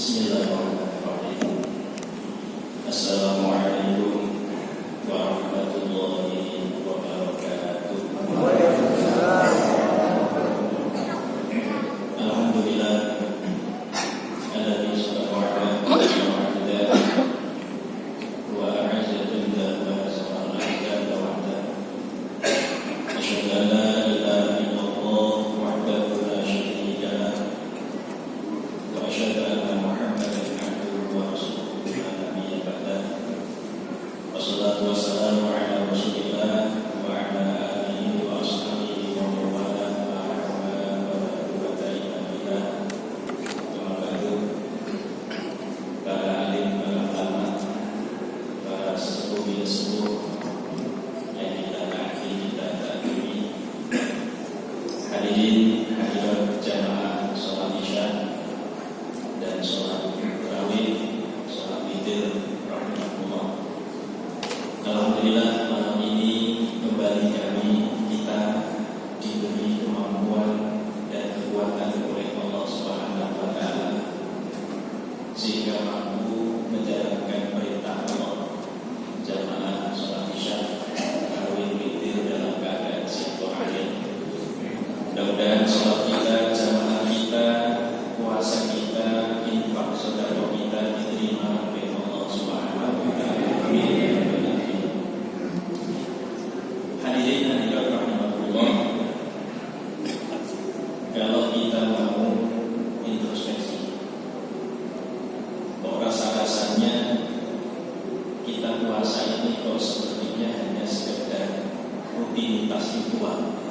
Bismillahirrahmanirrahim. Assalamualaikum warahmatullahi wabarakatuh. Alhamdulillah alladzi shara'a wa a'adda wa a'azza jalla wa azza jalla wa ala. Asyhadu an la ilaha illallah wahdahu la syarika lah wa asyhadu anna Muhammadan abduhu wa rasuluhu la nabiyya ba'dahu. Wassalatu wassalamu ala Rasulillah wa ala alihi wa ashabihi wa man wala wa la quwwata illa billah. Amma ba'du. Para alim, para ulama, para sesepuh bila sepuh yang kita kagumi, kita takdimi, hadirin hadirat jamaah sholat isya dan sholat tarawih, sholat witir, rahmatullah. Alhamdulillah malam ini kembali kita diberi kemampuan dan kekuatan oleh Allah Subhanahu wa taala sehingga mampu menjalankan perintah Allah jamaah sholat isya tarawih witir dalam keadaan sihat. Mudah-mudahan sholat kita, jamaah kita, puasa kita, infak sedekah kita diterima oleh Allah Subhanahu wa taala. Amin. Hadirin hadirat rahmatullah, kalau kita mau introspeksi, kok rasa-rasanya kita puasa ini kok sepertinya hanya sekedar rutinitas ritual.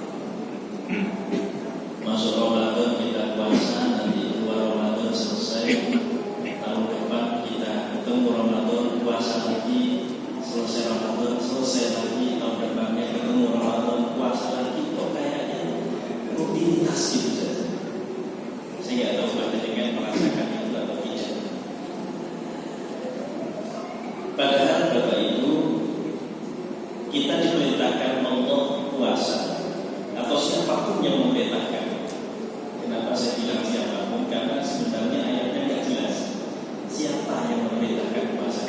Masuk Ramadan kita puasa, nanti keluar Ramadan selesai, tahun depan kita ketemu Ramadan puasa lagi, selesai Ramadan selesai lagi, tahun depannya ketemu Ramadan puasa lagi. Kok kayaknya rutinitas gitu saja. Saya nggak tahu Bapak dengan merasakan itu atau tidak. Padahal Bapak Ibu, kita diperintahkan Allah puasa, atau siapapun yang memerintahkan. Kenapa saya bilang siapapun? Karena sebenarnya ayatnya tidak jelas siapa yang memerintahkan puasa.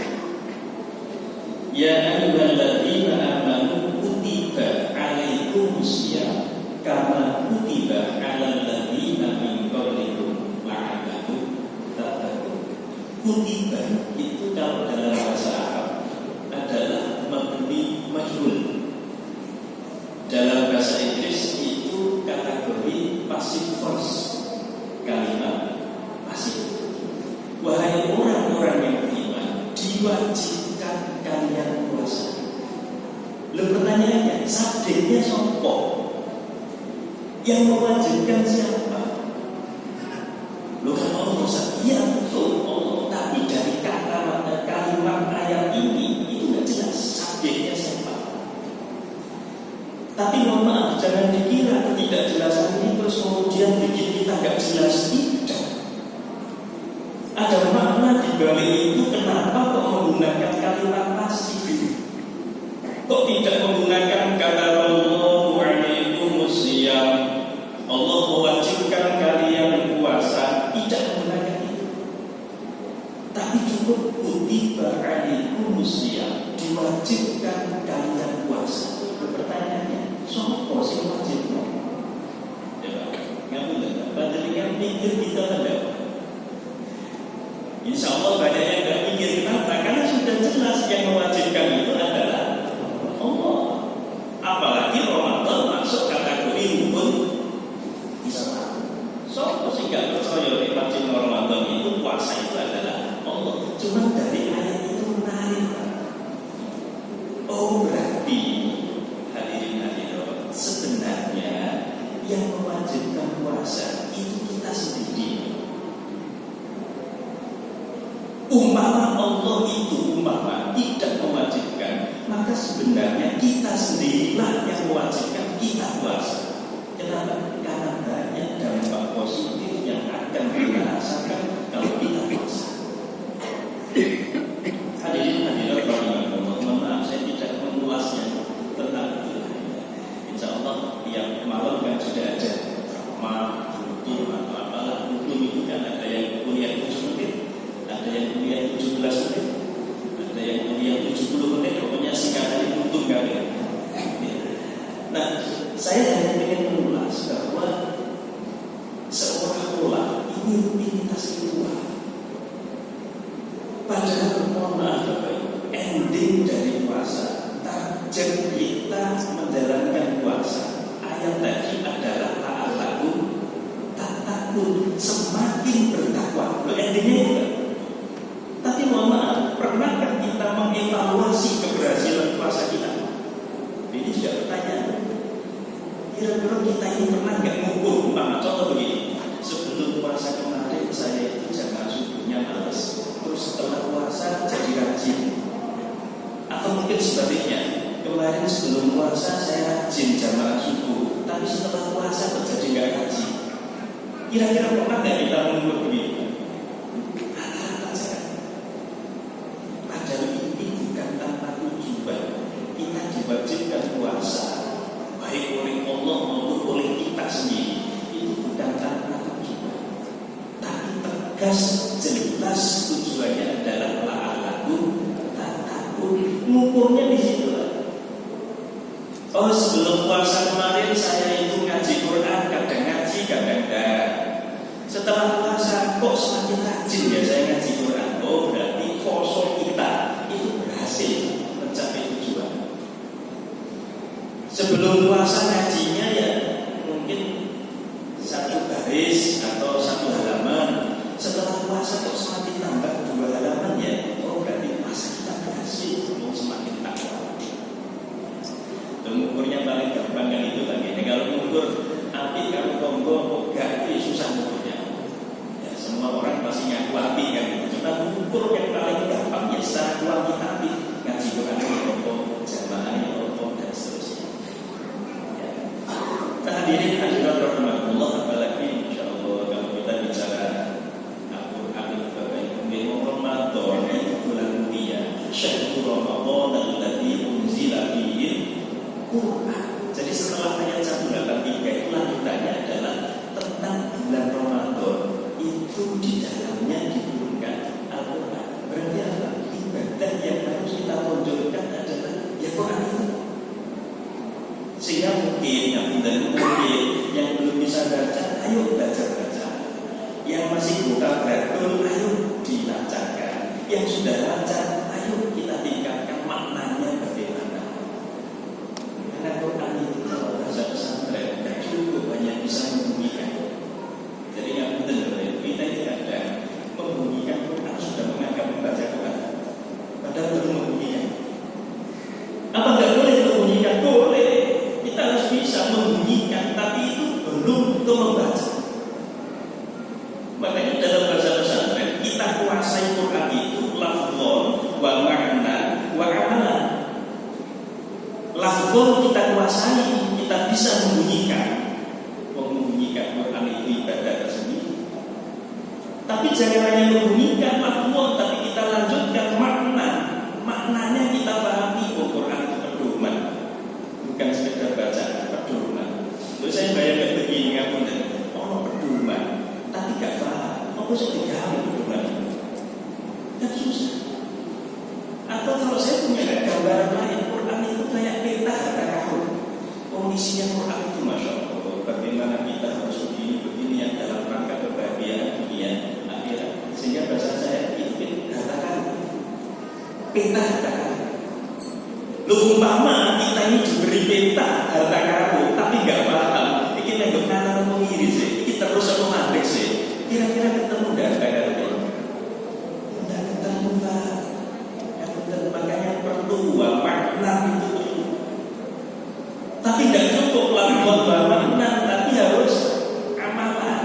Ya ayyuhalladzina amanu kutiba alaikumusiyam kama kutiba alal ladzina min qablikum la'allakum tattaqun. Kutiba itu kalau dalam bahasa Arab adalah mabni majhul. Dalam bahasa Inggris itu kategori passive voice, kalimat pasif. Wahai orang-orang yang beriman, diwajibkan kalian puasa. Lalu pertanyaannya, subjeknya siapa? Yang mewajibkan siapa? Loh kalau Allah iya betul Allah, tapi dari kata kalimat ayat ini itu tidak jelas subjeknya siapa. Tapi mohon maaf, jangan dikira ketidakjelasan ini terus kemudian bikin kita nggak jelas. Tidak. Ada makna di balik itu. Kenapa kok menggunakan kalimat pasif? Kok tidak menggunakan kata Allahu alaikumusiyam, Allah mewajibkan kalian puasa? Tidak menggunakan itu. Tapi cukup kutiba alaikumusiyam, diwajibkan kalian puasa. Pertanyaannya, siapa sih wajibnya? Ya, nggak boleh. Padahal mikir kita ada. Insya Allah banyak yang nggak mikir. Kenapa? Karena sudah jelas yang mewajibkan itu adalah Allah. Apalagi Ramadan masuk kategori rukun Islam. Siapa sih nggak percaya wajib Ramadan itu puasa itu adalah Allah? Cuma dari ayat itu menarik. Oh berarti sebenarnya yang mewajibkan puasa itu kita sendiri. Umpama Allah itu tidak mewajibkan, maka sebenarnya kita sendirilah yang mewajibkan kita puasa. Kenapa? Karena banyak dampak positif yang akan kita rasakan kalau kita puasa. Hadirin hadirat rahimahullah, mohon maaf saya tidak mengulasnya tentang itu. Insya Allah tiap malam kan sudah ada drama, kultur atau apalah. Kultur itu kan ada yang kuliah khusus mungkin Jadi kita menjalankan puasa, ayat tadi adalah la'allakum tattaqun, semakin bertakwa. Endingnya itu. Tapi mohon maaf, pernahkah kita mengevaluasi keberhasilan puasa kita? Ini juga pertanyaan. Kira-kira kita ini pernah nggak ngukur? Contoh begini, sebelum puasa kemarin saya itu jamaah subuhnya males, terus setelah puasa jadi rajin. Atau mungkin sebaliknya, kemarin sebelum puasa saya rajin jamaah subuh, tapi setelah puasa kok jadi nggak rajin. Kira-kira pernah nggak kita mengukur begini? Rata-rata saja. Padahal ini bukan tanpa tujuan. Kita diwajibkan puasa, baik oleh Allah maupun oleh kita sendiri. Itu bukan tanpa tujuan, tapi tegas jelas tujuannya adalah la'allakum tattaqun. Ngukurnya di situ. Oh, sebelum puasa kemarin saya itu ngaji Quran, kadang ngaji, kadang enggak. Setelah puasa kok semakin rajin ya saya ngaji Quran. Oh, berarti puasa kita itu berhasil mencapai tujuan. Sebelum puasa ngajinya ya mungkin satu baris atau satu halaman. Setelah puasa kok semakin tambah 2 halaman ya. Oh, berarti puasa kita berhasil, semakin takwa. Mengukurnya paling gampang kan itu tadi. Kalau mengukur api kalau tonggo enggak itu susah mengukurnya. Ya, semua orang pasti ngaku api kan. Cuma mengukur yang paling gampang ya secara kuantitatif, ngaji Quran apa, jamaah apa dan seterusnya. Ya. Hadirin hadirat rahmatullah, apalagi insyaallah kalau kita bicara Al-Qur'an Bapak Ibu di Ramadan itu bulan mulia, syahrul Ramadan alladzi unzila fihi Quran. Jadi setelah ayat 183 itu lanjutannya adalah tentang bulan Ramadan. Itu di dalamnya diturunkan Al-Quran. Berarti apa? Ibadah yang harus kita tonjolkan adalah ya Quran itu. Sehingga mungkin yang belum bisa baca, ayo baca. Yang masih buta betul, ayo dilancarkan. Yang sudah lancar, ayo kita tingkatkan maknanya bagaimana. Karena Quran itu kalau bahasa pesantren tidak cukup hanya bisa membunyikan. Jadi yang penting kita ini ada membunyikan Quran sudah menganggap membaca Quran, padahal belum membunyikan. Apa nggak boleh membunyikan? Boleh. Kita harus bisa membunyikan, tapi itu belum untuk membaca. Makanya dalam bahasa pesantren kita kuasai Quran itu lafzon wa makna wa amalan. Lafzon kita kuasai, kita bisa membunyikan. Membunyikan Quran itu ibadah tersendiri. Tapi jangan hanya membunyikan lafzon, tapi kita lanjutkan makna. Maknanya kita pahami. Oh, Quran itu pedoman, bukan sekedar baca, pedoman. Terus saya bayangkan begini, ngapunten, oh pedoman, tapi gak paham. Aku sudah paham pedoman. Kan susah. Atau kalau saya punya gambaran lain, Quran itu kayak peta harta karun. Kondisinya Quran itu masya Allah, bagaimana kita harus begini yang dalam rangka kebahagiaan dunia akhirat. Sehingga bahasa saya itu harta karun, peta harta karun. Umpama kita ini diberi peta harta karun, tapi nggak paham. Ini nengok kanan atau kiri sih, ini terus atau mandek sih. Kira-kira ketemu nggak harta karun? Nggak ketemu lah. Makanya perlu makna itu perlu. Tapi tidak cukup lakukan makna, tapi harus amalan.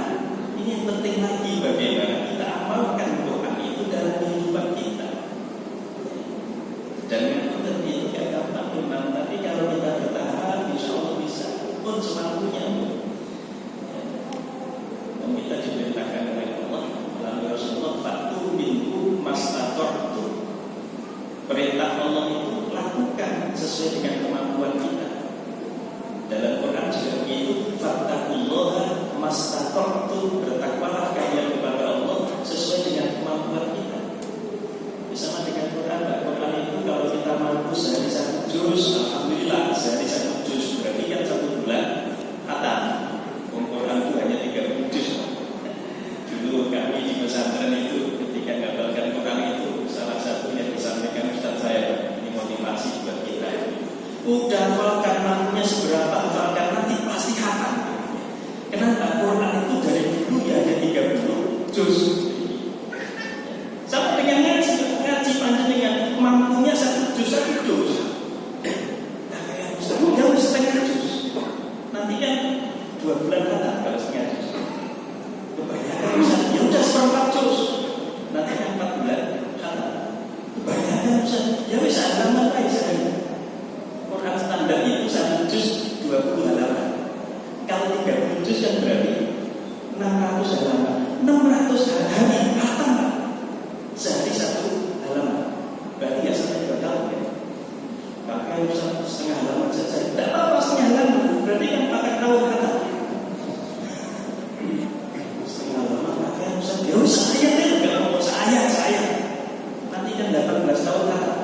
Ini yang penting lagi bagaimana kita amalkan Quran itu dalam kehidupan kita. Dan yang penting itu gak gampang memang, tapi kalau kita bertahan, insya Allah bisa. Pun semampunya. Dan kita diperintahkan oleh Allah melalui Rasulullah, "Fatu minhu mastata'tum." Perintah Allah itu lakukan sesuai dengan kemampuan kita. Dalam Quran juga begitu, fattaqullaha mastata'tum, bertakwalah kalian kepada Allah sesuai dengan kemampuan kita. Bersama dengan Quran, Quran itu kalau kita mampu sehari 1 juz, alhamdulillah sehari 1 juz, berarti kan 1 bulan khatam. Quran itu hanya 30 juz. Dulu kami di pesantren itu ketika ngapalkan Quran itu salah satu yang disampaikan Ustaz saya, ini motivasi buat kita. juz. Sama dengan ngaji panjenengan mampunya 1 juz. Nah, kayak Ustaz, jauh setengah juz. Nanti kan 2 bulan kata kalau setengah juz. Kebanyakan Ustaz, ya udah 4 juz. Nanti kan 4 bulan kata. Kebanyakan Ustaz, ya bisa halaman aja saya. Quran standar itu 1 juz 20 halaman. Kalau 30 juz kan berarti 600 halaman. 600 hari hatam sehari 1 halaman. Berarti nggak sampai 2 tahun ya. Pakai setengah halaman saja. Tidak apa-apa setengah halaman. Berarti kan pakai tahun hatam. Setengah halaman pakai Ustaz. Ya usah ayat ya. Kalau mau saya. Nanti kan 18 tahun hatam.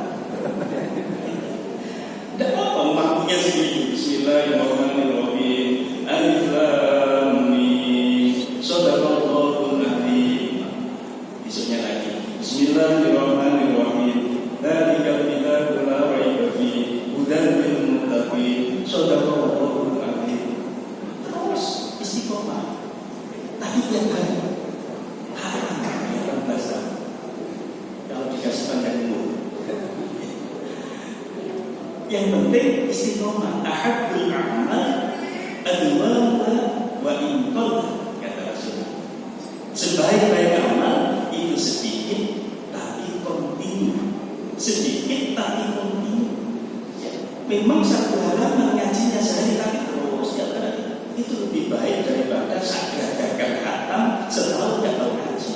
Tidak apa-apa mampunya sendiri. Bismillahirrahmanirrahim. Alif Lam Mim. Shadaqallahul Azim. Besoknya lagi. Bismillahirrahmanirrahim. Dzalikal kitabu la raiba fihi hudan lil muttaqin. Shadaqallahul Azim. Terus istiqomah. Tapi tiap hari hatam 18 tahun. Kalau dikasih panjang umur. Yang penting istiqomah. Ahabbul a'mal adwamuha wa in qalla, kata Rasulullah. Sebaik-baik amal itu sedikit tapi kontinu. Sedikit tapi kontinu. Ya. Memang 1 halaman ngajinya sehari tapi terus ya, itu lebih baik daripada gagal khatam setahun gak tahu ngaji.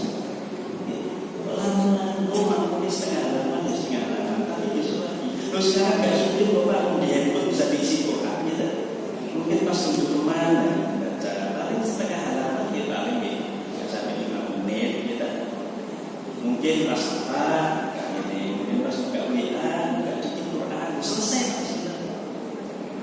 Pelan-pelan mampu setengah halaman tapi besok lagi. Terus sekarang gak sulit Bapak di handphone bisa diisi Quran gitu. Mungkin pas untuk kemana baca paling setengah halaman ya paling nggak sampai 5 menit gitu. Mungkin pas apa ini, mungkin pas buka WA buka dikit Quran selesai.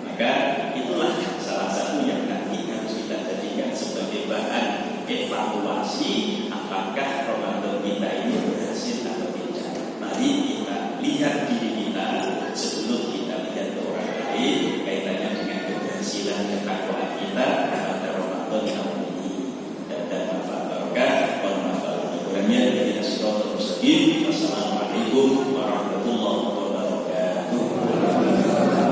Maka itulah salah satu yang nanti harus kita jadikan sebagai bahan evaluasi apakah Ramadan kita ini berhasil atau tidak. Mari kita lihat diri kita sebelum kita lihat ke orang lain kaitannya dengan keberhasilan ketakwaan kita pada Ramadan tahun ini. Dan manfaat barokah, manfaat kurangnya dari Rasulullah. Wassalamualaikum warahmatullahi wabarakatuh.